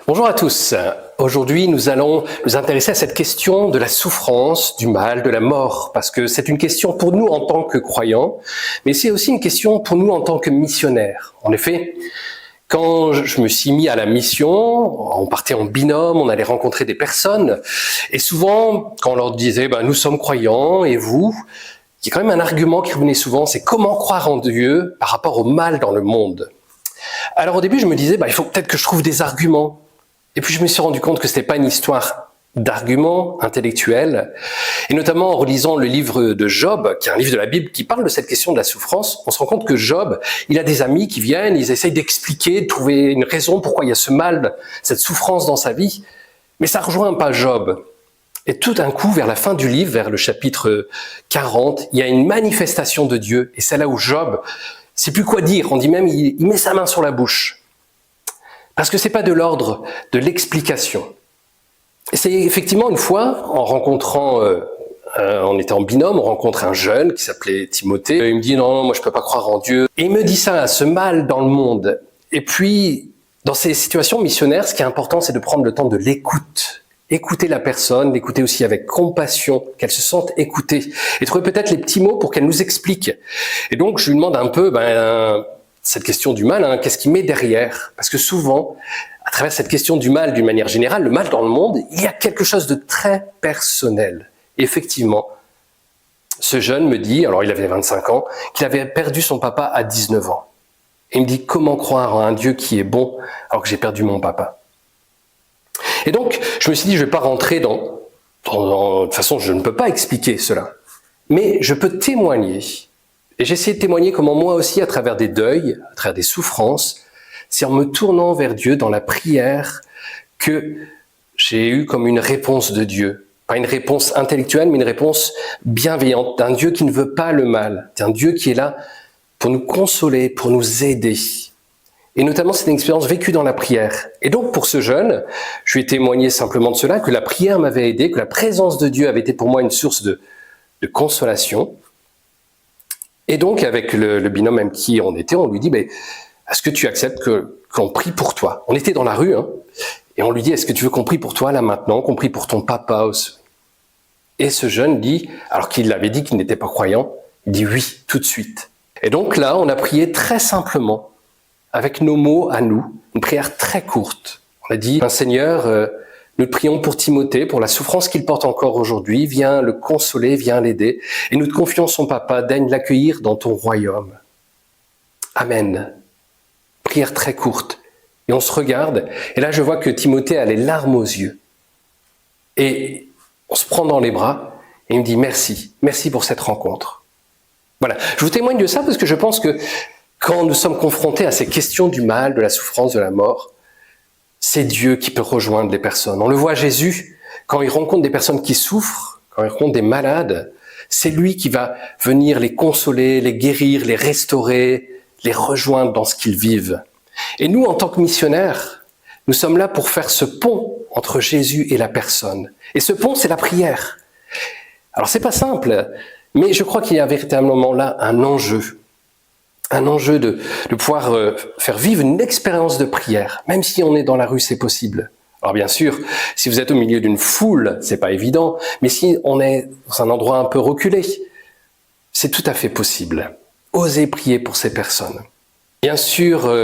Bonjour à tous. Aujourd'hui, nous allons nous intéresser à cette question de la souffrance, du mal, de la mort, parce que c'est une question pour nous en tant que croyants, mais c'est aussi une question pour nous en tant que missionnaires. En effet, quand je me suis mis à la mission, on partait en binôme, on allait rencontrer des personnes, et souvent, quand on leur disait « nous sommes croyants, et vous ?» il y a quand même un argument qui revenait souvent, c'est comment croire en Dieu par rapport au mal dans le monde. Alors au début, je me disais, il faut peut-être que je trouve des arguments. Et puis je me suis rendu compte que c'était pas une histoire d'arguments intellectuels, et notamment en relisant le livre de Job, qui est un livre de la Bible qui parle de cette question de la souffrance, on se rend compte que Job, il a des amis qui viennent, ils essayent d'expliquer, de trouver une raison pourquoi il y a ce mal, cette souffrance dans sa vie, mais ça rejoint pas Job. Et tout d'un coup, vers la fin du livre, vers le chapitre 40, il y a une manifestation de Dieu, et c'est là où Job, sait plus quoi dire, on dit même, il met sa main sur la bouche. Parce que c'est pas de l'ordre de l'explication. C'est effectivement une fois, en rencontrant, on était en binôme, on rencontre un jeune qui s'appelait Timothée. Il me dit non, moi je peux pas croire en Dieu. Et il me dit ça, ce mal dans le monde. Et puis, dans ces situations missionnaires, ce qui est important, c'est de prendre le temps de l'écoute. Écouter la personne, l'écouter aussi avec compassion, qu'elle se sente écoutée. Et trouver peut-être les petits mots pour qu'elle nous explique. Et donc, je lui demande un peu, cette question du mal, qu'est-ce qui met derrière? Parce que souvent, à travers cette question du mal, d'une manière générale, le mal dans le monde, il y a quelque chose de très personnel. Et effectivement, ce jeune me dit, alors il avait 25 ans, qu'il avait perdu son papa à 19 ans. Et il me dit, comment croire en un Dieu qui est bon alors que j'ai perdu mon papa? Et donc, je me suis dit, je ne vais pas rentrer de toute façon, je ne peux pas expliquer cela. Mais je peux témoigner. Et j'ai essayé de témoigner comment moi aussi, à travers des deuils, à travers des souffrances, c'est en me tournant vers Dieu dans la prière que j'ai eu comme une réponse de Dieu. Pas une réponse intellectuelle, mais une réponse bienveillante d'un Dieu qui ne veut pas le mal, d'un Dieu qui est là pour nous consoler, pour nous aider. Et notamment, c'est une expérience vécue dans la prière. Et donc, pour ce jeune, je lui ai témoigné simplement de cela, que la prière m'avait aidé, que la présence de Dieu avait été pour moi une source de consolation. Et donc, avec le binôme avec qui on était, on lui dit, est-ce que tu acceptes qu'on prie pour toi? On était dans la rue, et on lui dit, est-ce que tu veux qu'on prie pour toi là maintenant, qu'on prie pour ton papa aussi? Et ce jeune dit, alors qu'il avait dit qu'il n'était pas croyant, il dit oui, tout de suite. Et donc là, on a prié très simplement, avec nos mots à nous, une prière très courte. On a dit, Seigneur, nous te prions pour Timothée, pour la souffrance qu'il porte encore aujourd'hui. Viens le consoler, viens l'aider. Et nous te confions son papa, daigne l'accueillir dans ton royaume. Amen. Prière très courte. Et on se regarde. Et là, je vois que Timothée a les larmes aux yeux. Et on se prend dans les bras. Et il me dit merci. Merci pour cette rencontre. Voilà. Je vous témoigne de ça parce que je pense que quand nous sommes confrontés à ces questions du mal, de la souffrance, de la mort, c'est Dieu qui peut rejoindre les personnes. On le voit Jésus, quand il rencontre des personnes qui souffrent, quand il rencontre des malades, c'est lui qui va venir les consoler, les guérir, les restaurer, les rejoindre dans ce qu'ils vivent. Et nous, en tant que missionnaires, nous sommes là pour faire ce pont entre Jésus et la personne. Et ce pont, c'est la prière. Alors, c'est pas simple, mais je crois qu'il y a véritablement là un enjeu de pouvoir faire vivre une expérience de prière. Même si on est dans la rue, c'est possible. Alors bien sûr, si vous êtes au milieu d'une foule, c'est pas évident, mais si on est dans un endroit un peu reculé, c'est tout à fait possible. Osez prier pour ces personnes. Bien sûr,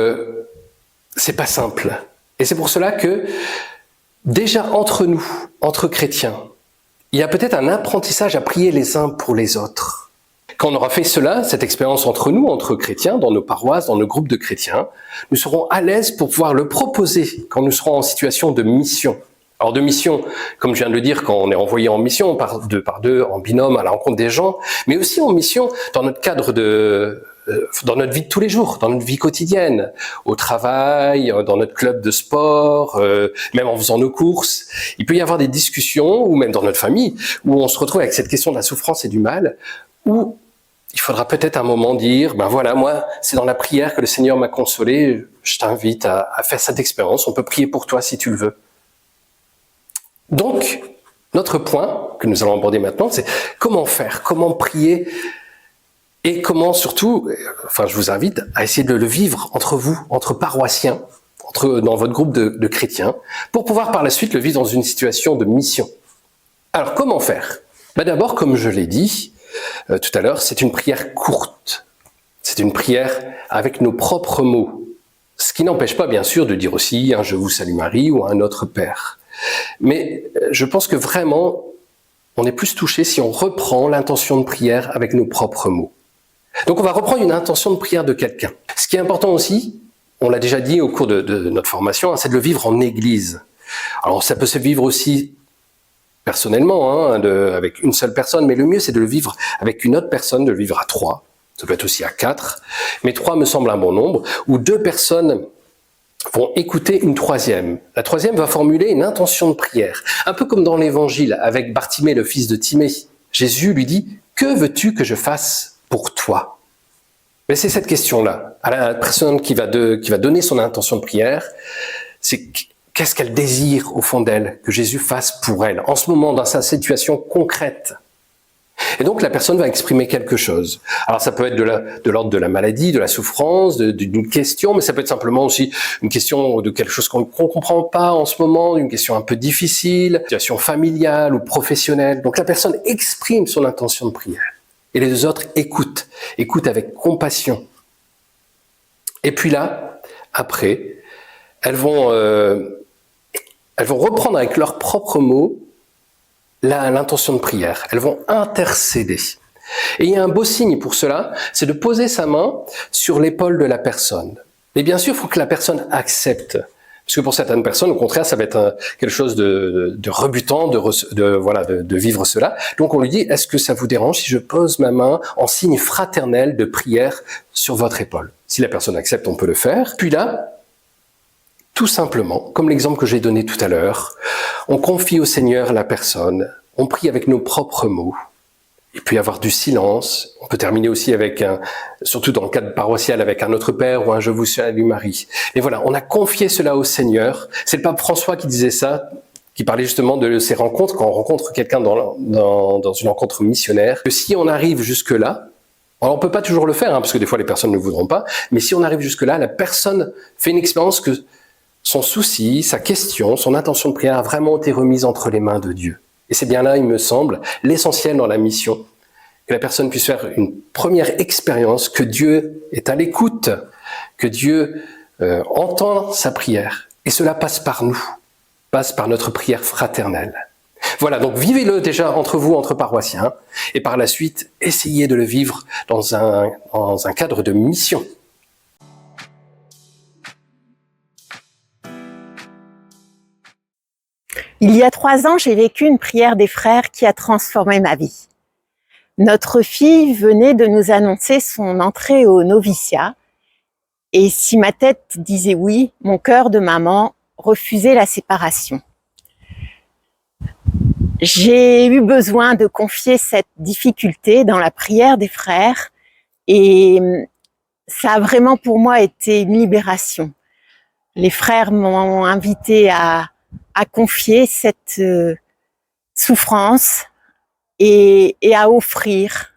c'est pas simple. Et c'est pour cela que, déjà entre nous, entre chrétiens, il y a peut-être un apprentissage à prier les uns pour les autres. Quand on aura fait cela, cette expérience entre nous, entre chrétiens, dans nos paroisses, dans nos groupes de chrétiens, nous serons à l'aise pour pouvoir le proposer quand nous serons en situation de mission. Alors de mission, comme je viens de le dire, quand on est envoyé en mission par deux, en binôme, à la rencontre des gens, mais aussi en mission dans notre cadre dans notre vie de tous les jours, dans notre vie quotidienne, au travail, dans notre club de sport, même en faisant nos courses. Il peut y avoir des discussions, ou même dans notre famille, où on se retrouve avec cette question de la souffrance et du mal, où il faudra peut-être un moment dire, voilà, moi, c'est dans la prière que le Seigneur m'a consolé, je t'invite à faire cette expérience, on peut prier pour toi si tu le veux. Donc, notre point que nous allons aborder maintenant, c'est comment faire, comment prier, et comment surtout, je vous invite à essayer de le vivre entre vous, entre paroissiens, dans votre groupe de chrétiens, pour pouvoir par la suite le vivre dans une situation de mission. Alors comment faire? D'abord, comme je l'ai dit tout à l'heure, c'est une prière courte. C'est une prière avec nos propres mots. Ce qui n'empêche pas, bien sûr, de dire aussi un « Je vous salue Marie » ou un autre Père. Mais je pense que vraiment, on est plus touché si on reprend l'intention de prière avec nos propres mots. Donc on va reprendre une intention de prière de quelqu'un. Ce qui est important aussi, on l'a déjà dit au cours de notre formation, c'est de le vivre en église. Alors ça peut se vivre aussi personnellement, avec une seule personne, mais le mieux c'est de le vivre avec une autre personne, de le vivre à 3, ça peut être aussi à 4, mais 3 me semble un bon nombre, où 2 personnes vont écouter une troisième. La troisième va formuler une intention de prière, un peu comme dans l'évangile avec Bartimée, le fils de Timée. Jésus lui dit « Que veux-tu que je fasse pour toi ?» Mais c'est cette question-là, à la personne qui va donner son intention de prière, c'est qu'est-ce qu'elle désire au fond d'elle que Jésus fasse pour elle, en ce moment, dans sa situation concrète. Et donc la personne va exprimer quelque chose. Alors ça peut être de l'ordre de la maladie, de la souffrance, d'une question, mais ça peut être simplement aussi une question de quelque chose qu'on ne comprend pas en ce moment, une question un peu difficile, une situation familiale ou professionnelle. Donc la personne exprime son intention de prière. Et les 2 autres écoutent avec compassion. Et puis là, après, elles vont reprendre avec leurs propres mots l'intention de prière. Elles vont intercéder. Et il y a un beau signe pour cela, c'est de poser sa main sur l'épaule de la personne. Et bien sûr, il faut que la personne accepte. Parce que pour certaines personnes, au contraire, ça va être quelque chose de rebutant de vivre cela. Donc on lui dit, est-ce que ça vous dérange si je pose ma main en signe fraternel de prière sur votre épaule? Si la personne accepte, on peut le faire. Puis là, tout simplement, comme l'exemple que j'ai donné tout à l'heure, on confie au Seigneur la personne, on prie avec nos propres mots. Il peut y avoir du silence. On peut terminer aussi avec surtout dans le cadre paroissial, avec un autre Père ou un « Je vous salue Marie ». Et voilà, on a confié cela au Seigneur. C'est le pape François qui disait ça, qui parlait justement de ces rencontres, quand on rencontre quelqu'un dans une rencontre missionnaire, que si on arrive jusque-là, alors on peut pas toujours le faire, parce que des fois les personnes ne voudront pas, mais si on arrive jusque-là, la personne fait une expérience que son souci, sa question, son intention de prière a vraiment été remise entre les mains de Dieu. Et c'est bien là, il me semble, l'essentiel dans la mission, que la personne puisse faire une première expérience, que Dieu est à l'écoute, que Dieu entend sa prière. Et cela passe par nous, passe par notre prière fraternelle. Voilà, donc vivez-le déjà entre vous, entre paroissiens, et par la suite, essayez de le vivre dans un cadre de mission. Il y a 3 ans, j'ai vécu une prière des frères qui a transformé ma vie. Notre fille venait de nous annoncer son entrée au noviciat, et si ma tête disait oui, mon cœur de maman refusait la séparation. J'ai eu besoin de confier cette difficulté dans la prière des frères, et ça a vraiment pour moi été une libération. Les frères m'ont invité à confier cette souffrance et à offrir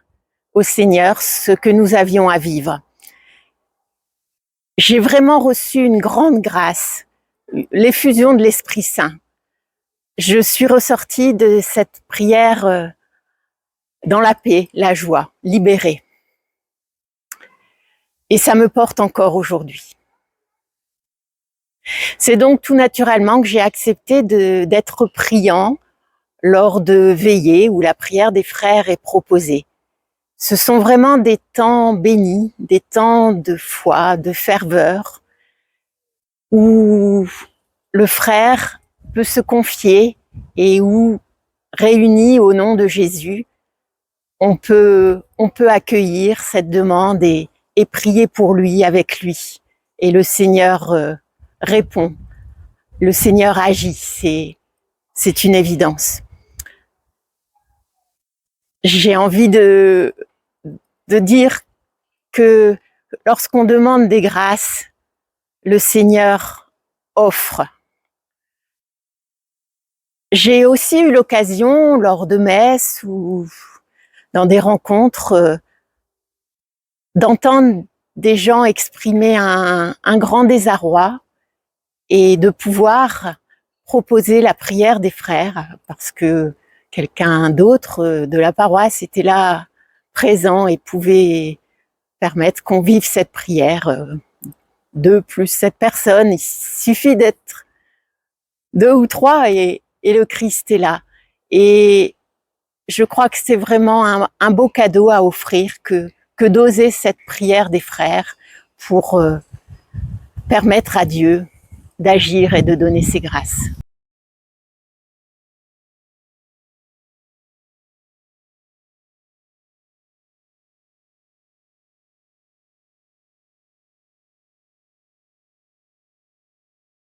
au Seigneur ce que nous avions à vivre. J'ai vraiment reçu une grande grâce, l'effusion de l'Esprit Saint. Je suis ressortie de cette prière dans la paix, la joie, libérée. Et ça me porte encore aujourd'hui. C'est donc tout naturellement que j'ai accepté d'être priant lors de veillées où la prière des frères est proposée. Ce sont vraiment des temps bénis, des temps de foi, de ferveur, où le frère peut se confier et où, réunis au nom de Jésus, on peut accueillir cette demande et prier pour lui, avec lui. Et le Seigneur répond, le Seigneur agit, c'est une évidence. J'ai envie de dire que lorsqu'on demande des grâces, le Seigneur offre. J'ai aussi eu l'occasion, lors de messes ou dans des rencontres, d'entendre des gens exprimer un grand désarroi et de pouvoir proposer la prière des frères parce que quelqu'un d'autre de la paroisse était là présent et pouvait permettre qu'on vive cette prière. 2 plus 7 personnes, il suffit d'être 2 ou 3 et le Christ est là. Et je crois que c'est vraiment un beau cadeau à offrir que d'oser cette prière des frères pour permettre à Dieu d'agir et de donner ses grâces.